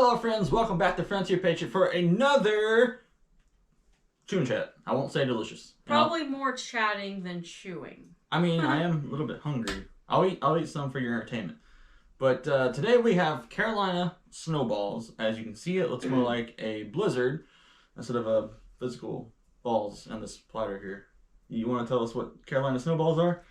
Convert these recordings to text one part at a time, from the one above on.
Hello friends, welcome back to Frontier Patient for another Chewing Chat. I won't say delicious. Probably more chatting than chewing. I mean, I am a little bit hungry. I'll eat some for your entertainment. But today we have Carolina Snowballs. As you can see, it looks more like a blizzard instead of a physical balls in this platter here. You want to tell us what Carolina Snowballs are?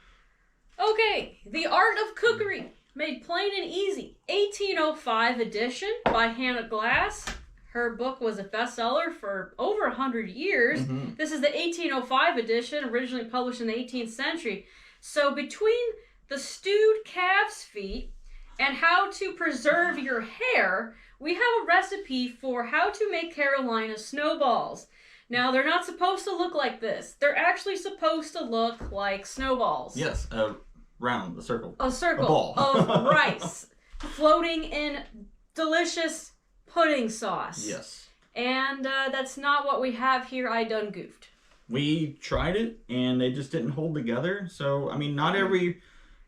Okay, The Art of Cookery, made plain and easy. 1805 edition by Hannah Glasse. Her book was a bestseller for over 100 years. Mm-hmm. This is the 1805 edition, originally published in the 18th century. So between the stewed calf's feet and how to preserve your hair, we have a recipe for how to make Carolina snowballs. Now, they're not supposed to look like this. They're actually supposed to look like snowballs. Yes, round, a circle. A circle a ball. of rice floating in delicious pudding sauce. Yes. And that's not what we have here. I done goofed. We tried it, and they just didn't hold together. So, I mean, not every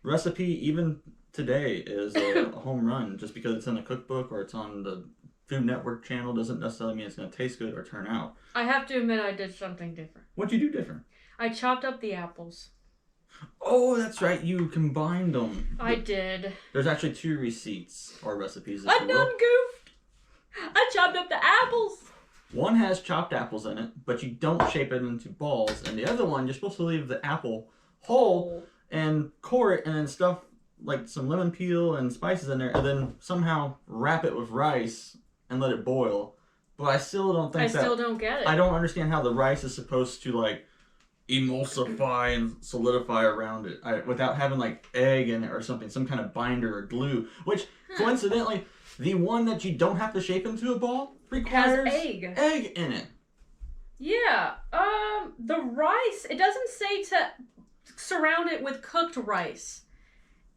recipe, even today, is a home run. Just because it's in a cookbook or it's on the Food Network channel doesn't necessarily mean it's going to taste good or turn out. I have to admit I did something different. What'd you do different? I chopped up the apples. Oh, that's right. You combined them. I did. There's actually 2 receipts or recipes. I done goofed. I chopped up the apples. One has chopped apples in it, but you don't shape it into balls. And the other one, you're supposed to leave the apple whole and core it and then stuff like some lemon peel and spices in there and then somehow wrap it with rice and let it boil. But I still don't think I still don't get it. I don't understand how the rice is supposed to like emulsify and solidify around it without having like egg in it or something, some kind of binder or glue, which coincidentally, the one that you don't have to shape into a ball requires egg in it. Yeah, the rice, it doesn't say to surround it with cooked rice.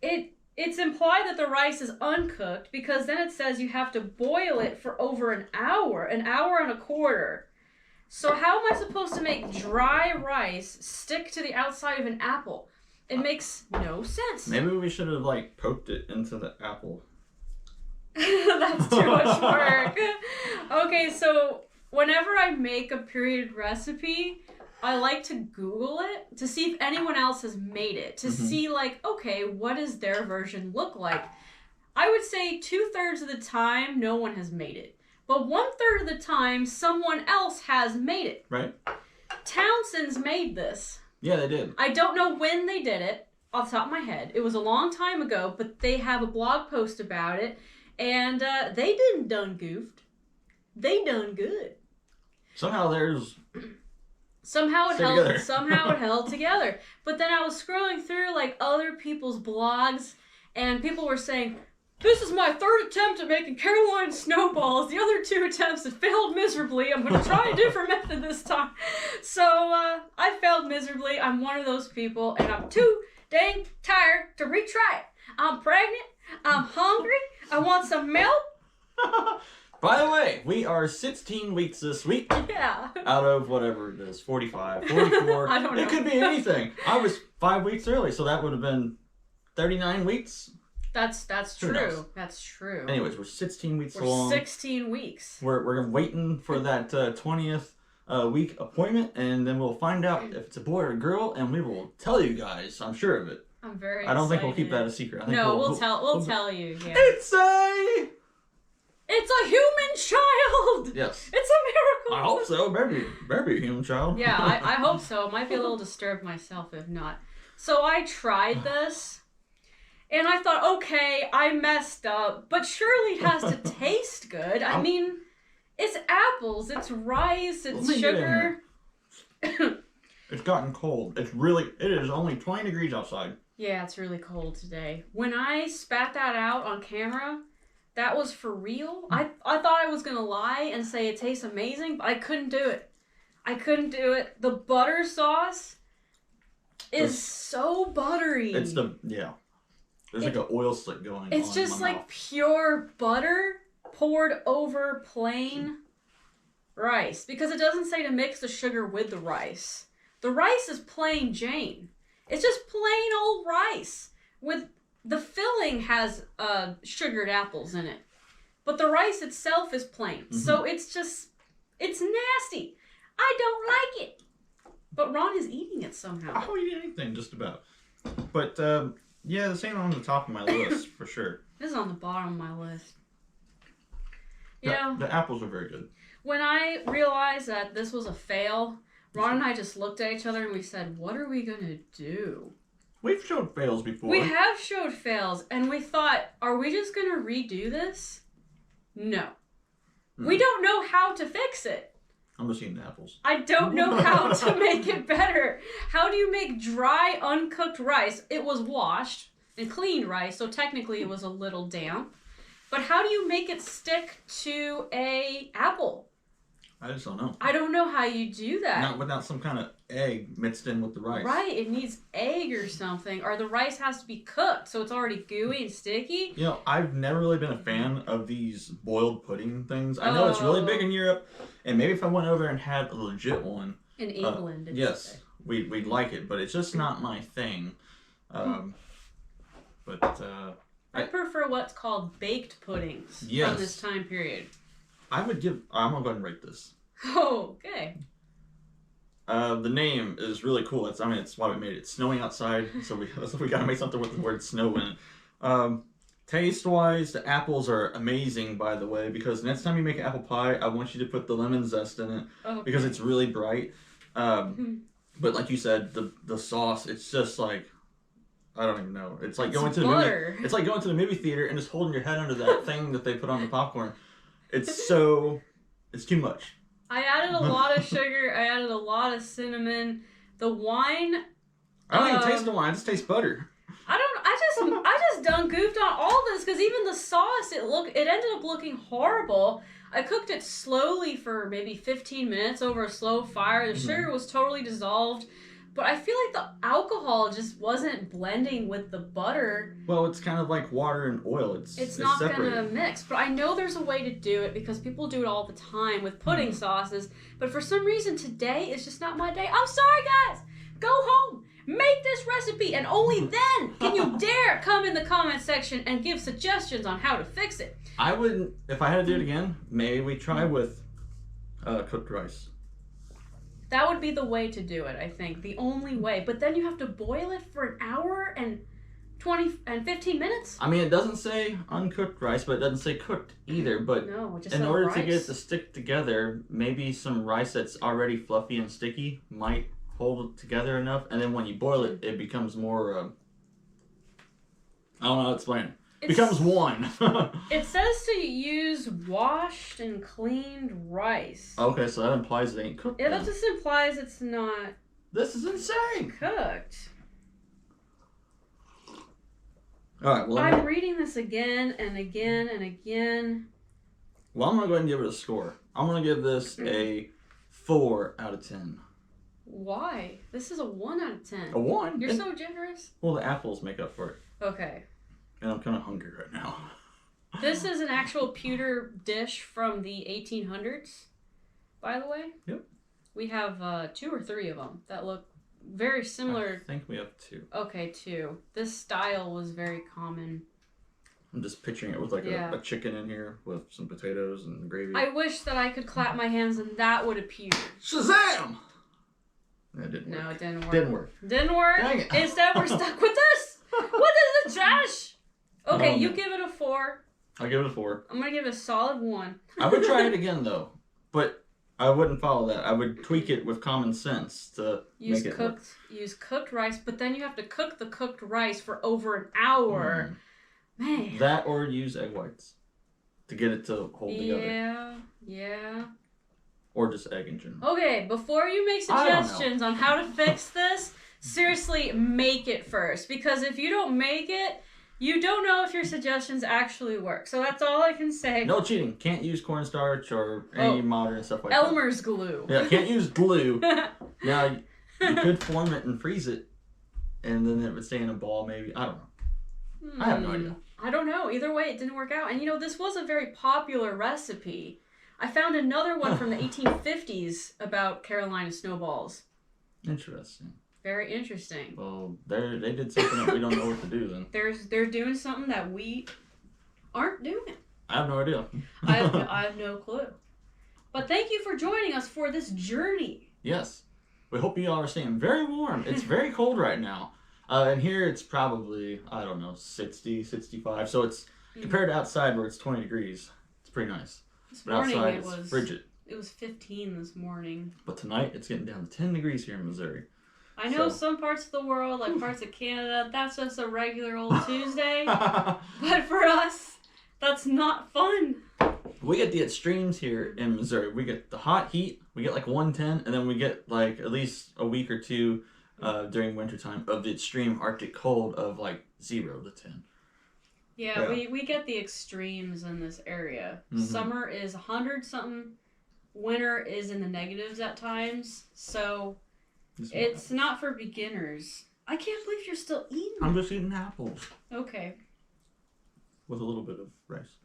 It's implied that the rice is uncooked because then it says you have to boil it for over an hour and a quarter. So how am I supposed to make dry rice stick to the outside of an apple? It makes no sense. Maybe we should have like poked it into the apple. That's too much work. Okay, so whenever I make a period recipe, I like to Google it to see if anyone else has made it. To see like, okay, what does their version look like? I would say 2/3 of the time, no one has made it. But 1/3 of the time, someone else has made it. Right. Townsend's made this. Yeah, they did. I don't know when they did it, off the top of my head. It was a long time ago, but they have a blog post about it. And they didn't done goofed. They done good. Somehow Somehow it held together. But then I was scrolling through like other people's blogs, and people were saying, "This is my 3rd attempt at making Carolina snowballs. The other 2 attempts have failed miserably. I'm going to try a different method this time." So I failed miserably. I'm one of those people, and I'm too dang tired to retry it. I'm pregnant. I'm hungry. I want some milk. By the way, we are 16 weeks this week. Yeah. Out of whatever it is, 45, 44. I don't know. It could be anything. I was 5 weeks early, so that would have been 39 weeks. That's true. That's true. Anyways, we're 16 weeks along. 16 weeks. We're waiting for that 20th week appointment, and then we'll find out if it's a boy or a girl, and we will tell you guys. I'm sure of it. I'm very excited. I don't think we'll keep that a secret. I think we'll tell you. Yeah. It's a human child! Yes. It's a miracle! I hope so. Maybe a human child. Yeah, I hope so. Might be a little disturbed myself if not. So I tried this, and I thought, okay, I messed up, but surely it has to taste good. I mean, it's apples, it's rice, it's sugar. It's gotten cold. It is only 20 degrees outside. Yeah, it's really cold today. When I spat that out on camera, that was for real. I thought I was going to lie and say it tastes amazing, but I couldn't do it. The butter sauce is so buttery. There's like an oil slick going on. It's just like mouth. Pure butter poured over plain rice. Because it doesn't say to mix the sugar with the rice. The rice is plain Jane. It's just plain old rice with the filling has sugared apples in it. but the rice itself is plain. Mm-hmm. So it's nasty. I don't like it. But Ron is eating it somehow. I'll eat anything, just about. But, yeah, this ain't on the top of my list, for sure. This is on the bottom of my list. The apples are very good. When I realized that this was a fail, Ron and I just looked at each other and we said, what are we going to do? We've showed fails before. We have showed fails, and we thought, are we just going to redo this? No. We don't know how to fix it. I'm just eating the apples. I don't know how to make it better. How do you make dry, uncooked rice? It was washed and cleaned rice, so technically it was a little damp. But how do you make it stick to a apple? I just don't know. I don't know how you do that. Not without some kind of egg mixed in with the rice. Right, it needs egg or something. Or the rice has to be cooked, so it's already gooey and sticky. You know, I've never really been a fan of these boiled pudding things. I know it's really big in Europe, and maybe if I went over and had a legit one. In England, yes, we'd like it, but it's just not my thing. I prefer what's called baked puddings from this time period. I'm going to go ahead and rate this. Oh, okay. The name is really cool. It's why we made it. It's snowing outside, so we got to make something with the word snow in it. Taste-wise, the apples are amazing, by the way, because next time you make an apple pie, I want you to put the lemon zest in it, because it's really bright. But like you said, the sauce, it's just like, I don't even know. It's like going to the movie theater and just holding your head under that thing that they put on the popcorn. It's too much. I added a lot of sugar. I added a lot of cinnamon. The wine. I don't even taste the wine. I just taste butter. I just done goofed on all this because even the sauce, it ended up looking horrible. I cooked it slowly for maybe 15 minutes over a slow fire. The sugar was totally dissolved. But I feel like the alcohol just wasn't blending with the butter. Well, it's kind of like water and oil. It's not going to mix. But I know there's a way to do it because people do it all the time with pudding sauces. But for some reason today is just not my day. I'm sorry, guys. Go home. Make this recipe. And only then can you dare come in the comment section and give suggestions on how to fix it. I wouldn't, if I had to do it again, maybe we try with cooked rice. That would be the way to do it, I think. The only way. But then you have to boil it for an hour and 15 minutes? I mean, it doesn't say uncooked rice, but it doesn't say cooked either. But no, just in order to get it to stick together, maybe some rice that's already fluffy and sticky might hold it together enough. And then when you boil it, it becomes more, I don't know how to explain it. Becomes one. It says to use washed and cleaned rice. Okay, so that implies it ain't cooked. Yeah, that just implies it's not. This is insane. Cooked. All right. Well, I'm reading this again and again and again. Well, I'm gonna go ahead and give it a score. I'm gonna give this a 4 out of 10. Why? This is a 1 out of 10. A 1? You're so generous. Well, the apples make up for it. Okay. And I'm kind of hungry right now. This is an actual pewter dish from the 1800s, by the way. Yep. We have 2 or 3 of them that look very similar. I think we have 2. Okay, 2. This style was very common. I'm just picturing it with like a chicken in here with some potatoes and gravy. I wish that I could clap my hands and that would appear. Shazam! That didn't work. No, it didn't work. Didn't work. Dang it. Instead, we're stuck with this. What is the trash? Okay, you give it a 4. I'll give it a 4. I'm going to give it a solid 1. I would try it again, though. But I wouldn't follow that. I would tweak it with common sense to make it work. Use cooked rice, but then you have to cook the cooked rice for over an hour. Man. That or use egg whites to get it to hold together. Yeah. Or just egg in general. Okay, before you make suggestions on how to fix this, seriously, make it first. Because if you don't make it, you don't know if your suggestions actually work. So that's all I can say. No cheating. Can't use cornstarch or any modern stuff like Elmer's glue. Yeah, can't use glue. Now, you could form it and freeze it, and then it would stay in a ball maybe. I don't know. I have no idea. I don't know. Either way, it didn't work out. And this was a very popular recipe. I found another one from the 1850s about Carolina snowballs. Interesting. Very interesting. Well, they did something that we don't know what to do then. They're doing something that we aren't doing. I have no idea. I have no clue. But thank you for joining us for this journey. Yes. We hope you all are staying very warm. It's very cold right now. And here it's probably, I don't know, 60, 65. So it's compared to outside where it's 20 degrees. It's pretty nice. This But morning outside it it's was frigid. It was 15 this morning. But tonight it's getting down to 10 degrees here in Missouri. I know some parts of the world, like parts of Canada, that's just a regular old Tuesday. But for us, that's not fun. We get the extremes here in Missouri. We get the hot heat, we get like 110, and then we get like at least a week or two during wintertime of the extreme Arctic cold of like 0 to 10. Yeah. We get the extremes in this area. Mm-hmm. Summer is 100-something. Winter is in the negatives at times. So it's not for beginners. I can't believe you're still eating. I'm just eating apples. Okay. With a little bit of rice.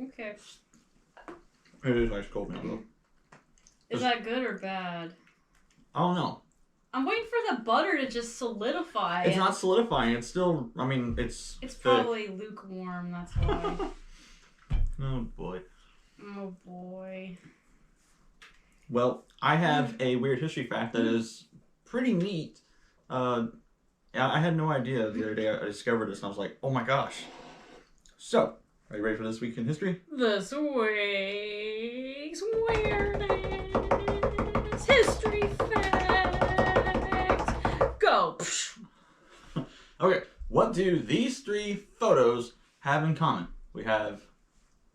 Okay. It is ice cold now though. Is that good or bad? I don't know. I'm waiting for the butter to just solidify. It's not solidifying. It's still, I mean, it's probably lukewarm, that's why. Oh boy. Oh boy. Well, I have a weird history fact that is pretty neat. I had no idea the other day. I discovered this and I was like, oh my gosh. So, are you ready for this week in history? This week's weirdest history fact. Go. Okay, what do these 3 photos have in common? We have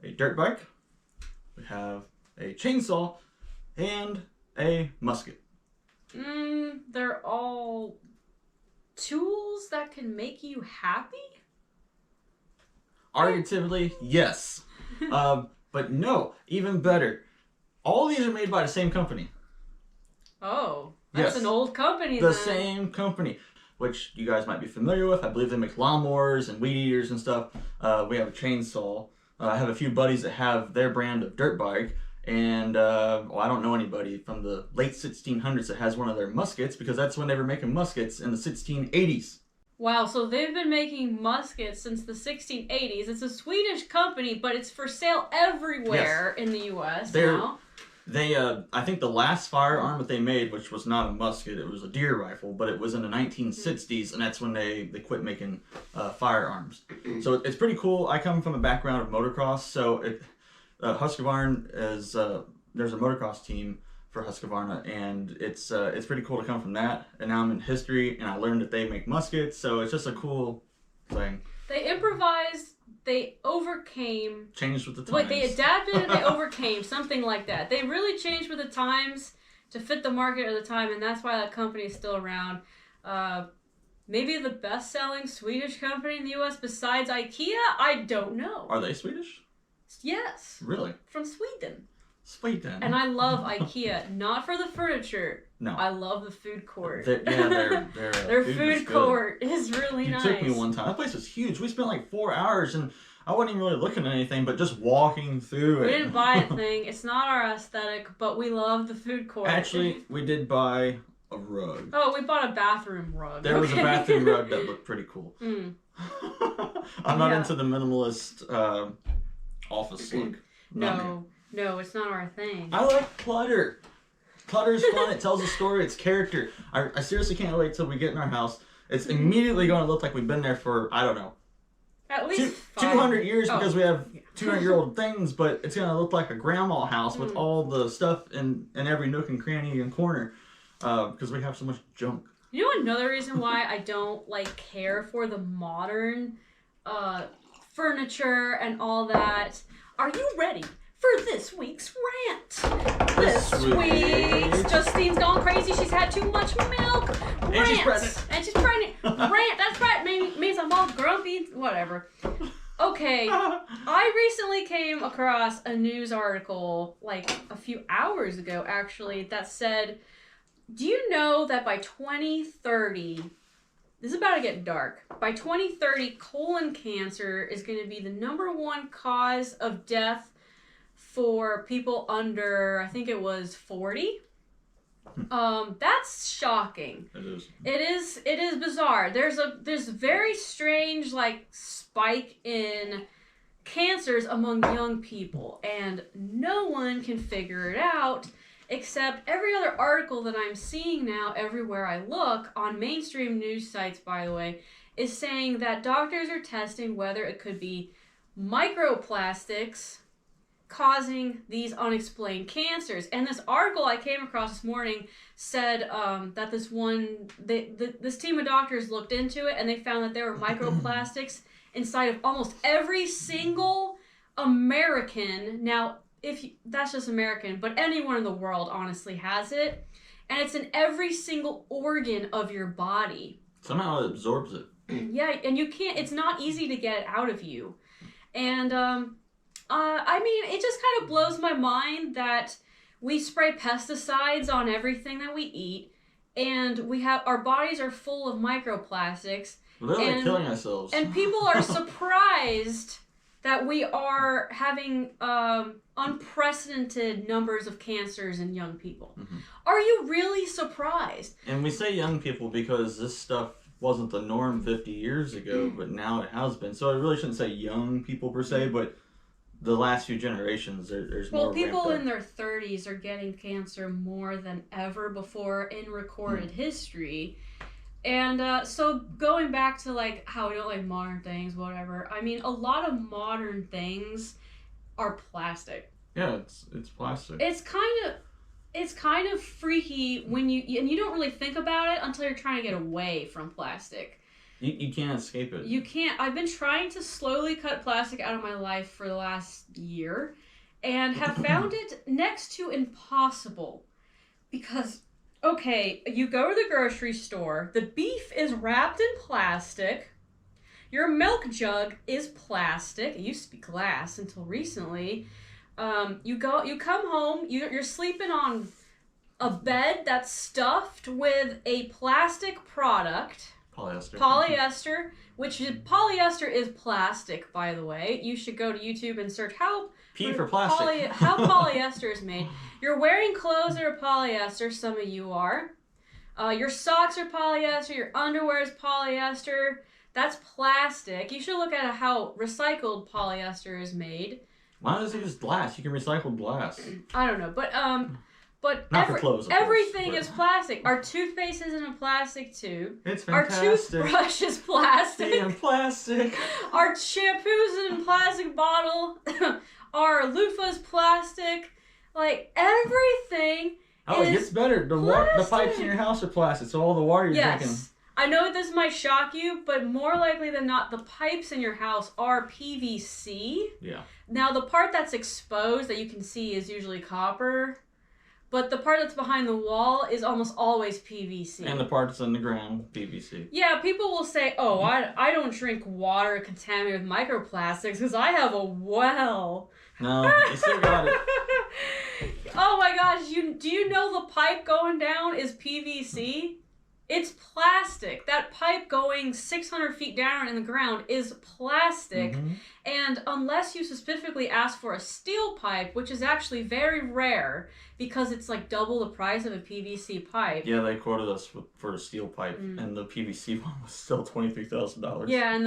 a dirt bike, we have a chainsaw, and a musket. They're all tools that can make you happy? Arguably, yes. But no, even better. All these are made by the same company. Oh, that's an old company The then. same company, which you guys might be familiar with. I believe they make lawnmowers and weed eaters and stuff. We have a chainsaw. I have a few buddies that have their brand of dirt bike. And, I don't know anybody from the late 1600s that has one of their muskets because that's when they were making muskets in the 1680s. Wow, so they've been making muskets since the 1680s. It's a Swedish company, but it's for sale everywhere in the U.S. now. I think the last firearm that they made, which was not a musket, it was a deer rifle, but it was in the 1960s, and that's when they quit making firearms. So it's pretty cool. I come from a background of motocross, so Husqvarna is there's a motocross team for Husqvarna, and it's pretty cool to come from that. And now I'm in history, and I learned that they make muskets, so it's just a cool thing. They improvised. They overcame. Changed with the times. Like, they adapted and they overcame, something like that. They really changed with the times to fit the market of the time, and that's why that company is still around. Maybe the best-selling Swedish company in the U.S. besides IKEA? I don't know. Are they Swedish? Yes. Really? From Sweden. Sweden. And I love IKEA, not for the furniture. No. I love the food court. Their food court is really nice. You took me one time. That place was huge. We spent like 4 hours, and I wasn't even really looking at anything, but just walking through it. We didn't buy a thing. It's not our aesthetic, but we love the food court. Actually, we did buy a rug. Oh, we bought a bathroom rug. There was a bathroom rug that looked pretty cool. I'm not into the minimalist office look. No, it's not our thing. I like clutter. Clutter's fun. It tells a story. It's character. I seriously can't wait till we get in our house. It's immediately going to look like we've been there for, I don't know, at least 200 years because we have 200-year-old things, but it's going to look like a grandma house with all the stuff in every nook and cranny and corner because we have so much junk. You know another reason why I don't care for the modern furniture and all that? Are you ready for this week's rant? This week's Justine's gone crazy. She's had too much milk. And she's pregnant. Rant. That's right. Means I'm all grumpy. Whatever. Okay. I recently came across a news article a few hours ago, actually, that said, do you know that by 2030, this is about to get dark, by 2030, colon cancer is going to be the #1 cause of death for people under, I think it was 40. That's shocking. It It is bizarre. There's a very strange spike in cancers among young people, and no one can figure it out, except every other article that I'm seeing now everywhere I look, on mainstream news sites, by the way, is saying that doctors are testing whether it could be microplastics causing these unexplained cancers. And this article I came across this morning said that this team of doctors looked into it, and they found that there were microplastics inside of almost every single American. Now, that's just American, but anyone in the world honestly has it, and it's in every single organ of your body. Somehow it absorbs it. Yeah, and you can't. It's not easy to get it out of you, and I mean, it just kind of blows my mind that we spray pesticides on everything that we eat, and our bodies are full of microplastics. We're literally killing ourselves. And people are surprised that we are having unprecedented numbers of cancers in young people. Mm-hmm. Are you really surprised? And we say young people because this stuff wasn't the norm 50 years ago, but now it has been. So I really shouldn't say young people per se, but the last few generations, there's more. Well, people in their 30s are getting cancer more than ever before in recorded history. And so going back to like how we don't like modern things, whatever. I mean, a lot of modern things are plastic. Yeah, it's plastic. It's kind of freaky when you don't really think about it until you're trying to get away from plastic. You can't escape it. You can't. I've been trying to slowly cut plastic out of my life for the last year, and have found it next to impossible. Because, okay, you go to the grocery store, the beef is wrapped in plastic, your milk jug is plastic, it used to be glass until recently, you come home, you're sleeping on a bed that's stuffed with a plastic product. Polyester, polyester is plastic, by the way. You should go to YouTube and search how polyester is made. You're wearing clothes that are polyester, some of you are. Your socks are polyester, your underwear is polyester. That's plastic. You should look at how recycled polyester is made. Why does it use glass? You can recycle glass. I don't know, but not for clothes, everything is plastic. Our toothpaste is in a plastic tube. It's fantastic. Our toothbrush is plastic. Being plastic. Our shampoo's in a plastic bottle. Our loofah is plastic. Like, everything it gets better. The pipes in your house are plastic, so all the water you're drinking. I know this might shock you, but more likely than not, the pipes in your house are PVC. Yeah. Now, the part that's exposed that you can see is usually copper. But the part that's behind the wall is almost always PVC. And the part that's on the ground, PVC. Yeah, people will say, oh, I don't drink water contaminated with microplastics because I have a well. No, you still got it. Oh my gosh, do you know the pipe going down is PVC? It's plastic. That pipe going 600 feet down in the ground is plastic. Mm-hmm. And unless you specifically ask for a steel pipe, which is actually very rare because it's like double the price of a PVC pipe. Yeah, they quoted us for a steel pipe, and the PVC one was still $23,000. Yeah, and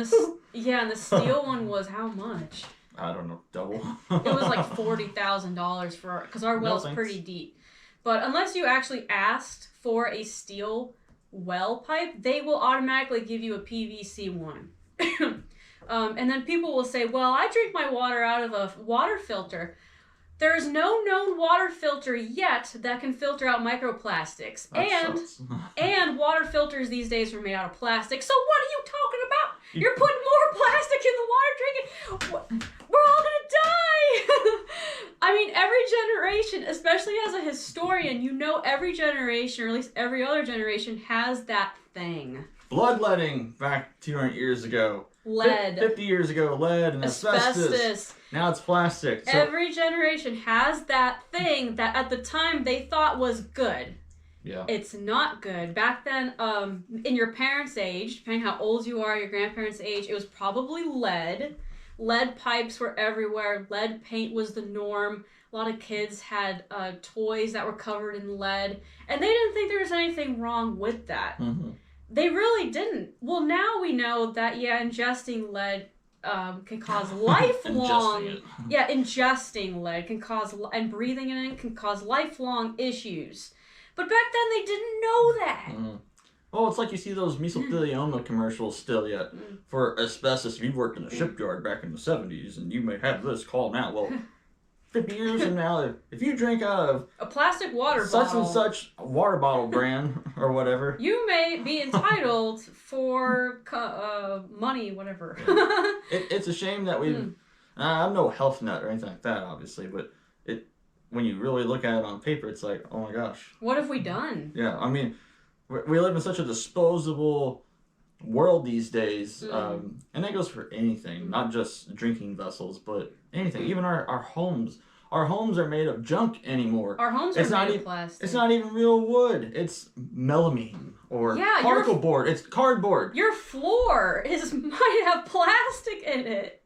the steel one was how much? I don't know, double. It was like $40,000 because our well's pretty deep. But unless you actually asked for a steel well pipe, they will automatically give you a PVC one. And then people will say, well, I drink my water out of a water filter. There's no known water filter yet that can filter out microplastics. And water filters these days are made out of plastic. So what are you talking about? You're putting more plastic in the water drinking. We're all gonna die. I mean, every generation, especially as a historian, you know every generation, or at least every other generation, has that thing. Bloodletting back 200 years ago. Lead. 50 years ago, lead and asbestos. Now it's plastic. So every generation has that thing that at the time they thought was good. Yeah. It's not good. Back then, in your parents' age, depending how old you are, your grandparents' age, it was probably lead. Lead pipes were everywhere. Lead paint was the norm. A lot of kids had toys that were covered in lead. And they didn't think there was anything wrong with that. Mm-hmm. They really didn't. Well, now we know that, yeah, ingesting lead can cause lifelong Ingesting lead can cause, and breathing in it can cause lifelong issues. But back then they didn't know that. Well, it's like you see those mesothelioma commercials still yet for asbestos. If you worked in a shipyard back in the 70s and you may have this, call now. Well, 50 years from now, if you drink out of a plastic water such bottle, and such water bottle brand or whatever, you may be entitled for money, whatever. It's a shame that we've. I'm no health nut or anything like that, obviously, but when you really look at it on paper, it's like, oh my gosh. What have we done? Yeah, I mean, we live in such a disposable world these days, and that goes for anything, not just drinking vessels, but anything. Even our homes. Our homes are made of junk animiore. Our homes are made of plastic. It's not even real wood. It's melamine or particle board. It's cardboard. Your floor might have plastic in it.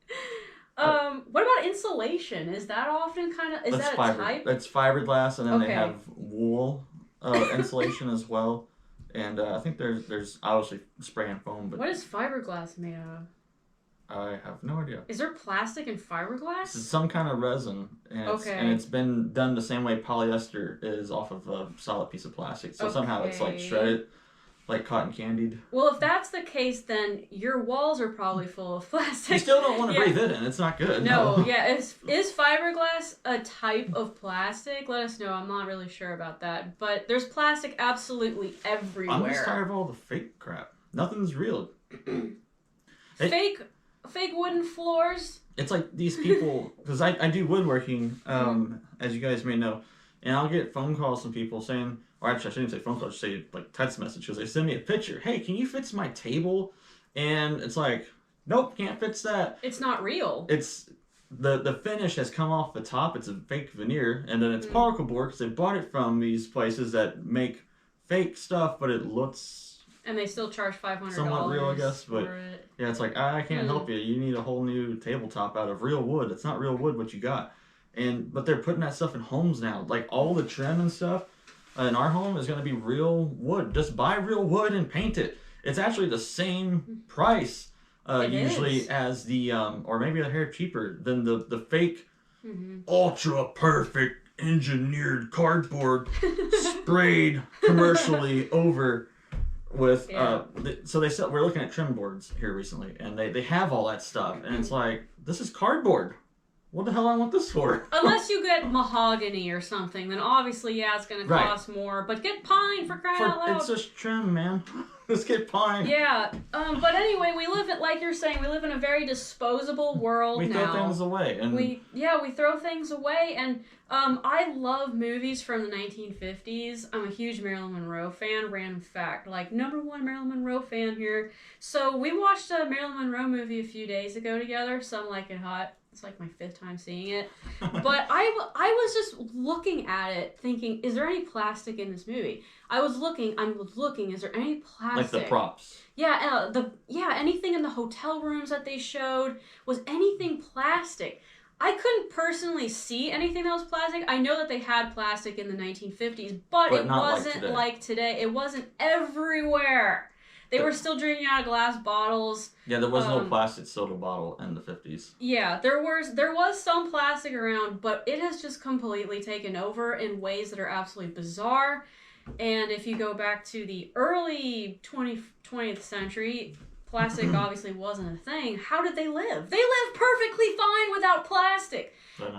What about insulation? Is that often a type? That's fiberglass, and then they have wool insulation as well. And I think there's obviously spray and foam. But what is fiberglass made out of? I have no idea. Is there plastic in fiberglass? It's some kind of resin, and it's been done the same way polyester is off of a solid piece of plastic. So somehow it's like shredded, like cotton candied. Well, if that's the case, then your walls are probably full of plastic. You still don't want to breathe it in. It's not good. No. Is fiberglass a type of plastic? Let us know. I'm not really sure about that. But there's plastic absolutely everywhere. I'm just tired of all the fake crap. Nothing's real. Fake wooden floors. It's like these people, because I do woodworking, as you guys may know, and I'll get phone calls from people saying, or actually I shouldn't say phone calls, just say like text messages. They send me a picture. Hey, can you fix my table? And it's like, nope, can't fix that. It's not real. It's the finish has come off the top. It's a fake veneer, and then it's particle board because they bought it from these places that make fake stuff, but it looks. And they still charge $500 somewhat real, I guess, but for it. Yeah, it's like I can't help you. You need a whole new tabletop out of real wood. It's not real wood what you got, but they're putting that stuff in homes now. Like all the trim and stuff in our home is going to be real wood. Just buy real wood and paint it. It's actually the same price usually as the or maybe a hair cheaper than the fake ultra perfect engineered cardboard sprayed commercially over. With so they sell. We're looking at trim boards here recently, and they have all that stuff, and it's like this is cardboard. What the hell I want this for? Unless you get mahogany or something, then obviously it's going to cost more. But get pine for crying out loud. It's just trim, man. Let's get pine. Yeah. But anyway, we live in, like you're saying, we live in a very disposable world now. We throw things away, and we throw things away, and I love movies from the 1950s. I'm a huge Marilyn Monroe fan. Random fact, like #1 Marilyn Monroe fan here. So we watched a Marilyn Monroe movie a few days ago together. Some Like It Hot. It's like my 5th time seeing it. But I was just looking at it thinking, is there any plastic in this movie? I was looking, is there any plastic? Like the props. Yeah, anything in the hotel rooms that they showed, was anything plastic? I couldn't personally see anything that was plastic. I know that they had plastic in the 1950s, but it wasn't like today. It wasn't everywhere. They were still drinking out of glass bottles. Yeah, there was no plastic soda bottle in the 50s. Yeah, there was some plastic around, but it has just completely taken over in ways that are absolutely bizarre. And if you go back to the early 20th century, plastic obviously wasn't a thing. How did they live? They lived perfectly fine without plastic.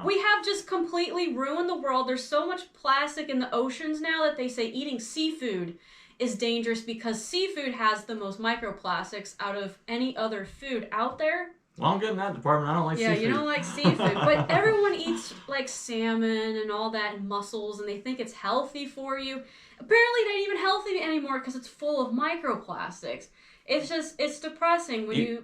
We have just completely ruined the world. There's so much plastic in the oceans now that they say eating seafood is dangerous because seafood has the most microplastics out of any other food out there. Well, I'm good in that department. I don't like seafood. Yeah, you don't like seafood. But everyone eats like salmon and all that and mussels, and they think it's healthy for you. Apparently, it ain't even healthy anymore because it's full of microplastics. It's depressing when you...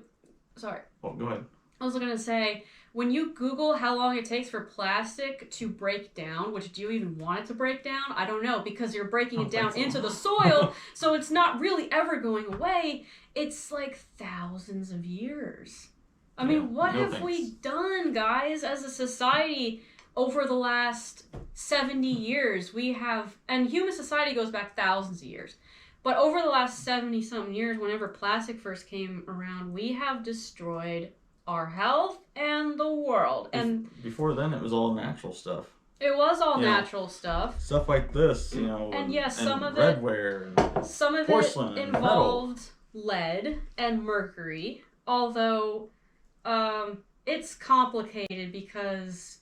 Sorry. Oh, go ahead. I was going to say, when you Google how long it takes for plastic to break down, which do you even want it to break down? I don't know, because you're breaking it down into the soil, so it's not really ever going away. It's like thousands of years. I mean, what have we done, guys, as a society over the last 70 years? We have, and human society goes back thousands of years, but over the last 70-something years, whenever plastic first came around, we have destroyed our health, and the world. And before then, it was all natural stuff. It was all natural stuff. Stuff like this, And yes, some of redware, and porcelain, it involved lead and mercury. Although, it's complicated because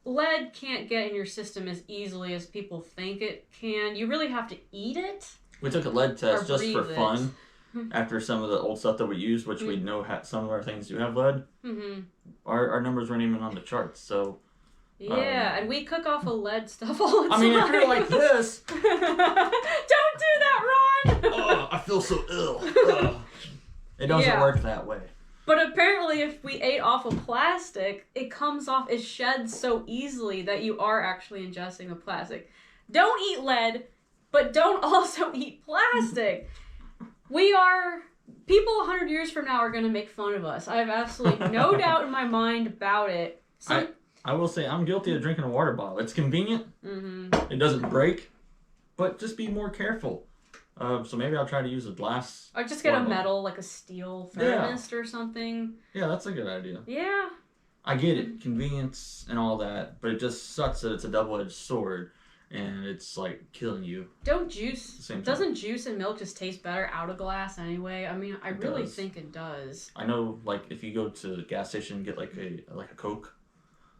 lead can't get in your system as easily as people think it can. You really have to eat it. We took a lead test just for fun. Mm-hmm. After some of the old stuff that we used, which we know some of our things do have lead. Mm-hmm. Our numbers weren't even on the charts, so. Yeah, and we cook off of lead stuff all the time. I mean, if you're like this. Don't do that, Ron! Oh, I feel so ill. It doesn't work that way. But apparently, if we ate off of plastic, it sheds so easily that you are actually ingesting the plastic. Don't eat lead, but don't also eat plastic. People 100 years from now are going to make fun of us. I have absolutely no doubt in my mind about it. I will say I'm guilty of drinking a water bottle. It's convenient. Mm-hmm. It doesn't break, but just be more careful. So maybe I'll try to use a glass. Or just get a metal, like a steel thermos or something. Yeah, that's a good idea. Yeah. I get it, convenience and all that, but it just sucks that it's a double-edged sword, and it's like killing you. Doesn't juice and milk just taste better out of glass anyway? I mean, I really think it does. I know, like, if you go to the gas station and get like a Coke,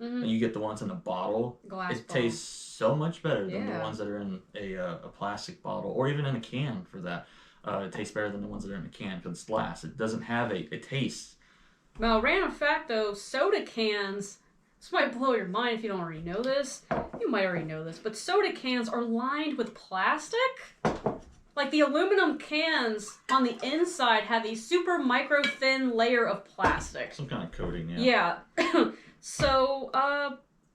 and you get the ones in a bottle, tastes so much better than the ones that are in a plastic bottle, or even in a can for that. It tastes better than the ones that are in a can because it's glass. It doesn't have a taste. Well, random fact though, soda cans, this might blow your mind if you don't already know this. You might already know this, but soda cans are lined with plastic. Like the aluminum cans on the inside have a super micro thin layer of plastic. Some kind of coating, yeah. Yeah. So,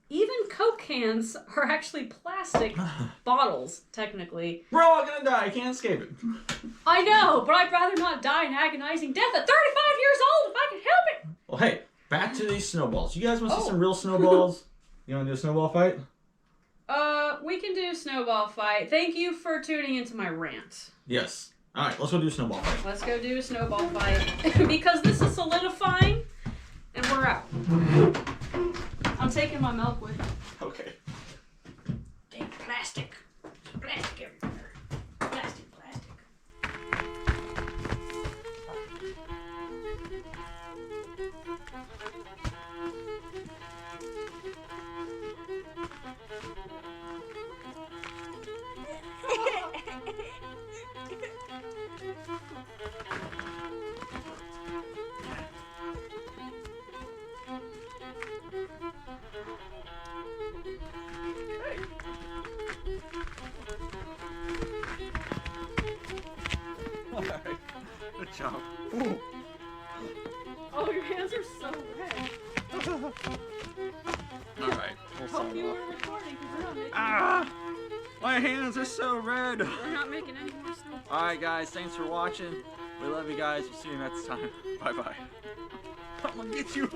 even Coke cans are actually plastic bottles, technically. We're all gonna die. I can't escape it. I know, but I'd rather not die an agonizing death at 35 years old if I can help it. Well, hey, back to these snowballs. You guys want to see some real snowballs? You want to do a snowball fight? We can do a snowball fight. Thank you for tuning into my rant. Yes. All right, let's go do a snowball fight. Let's go do a snowball fight. Because this is solidifying, and we're out. I'm taking my milk with me. Okay. Damn plastic. Plastic everywhere. Plastic. Alright. Good job. Ooh. Oh, your hands are so red. Alright. Hope you were recording because we're not making My hands are so red. We're not making any more snowballs. Alright guys, thanks for watching. We love you guys. We'll see you next time. Bye bye. I'm gonna get you.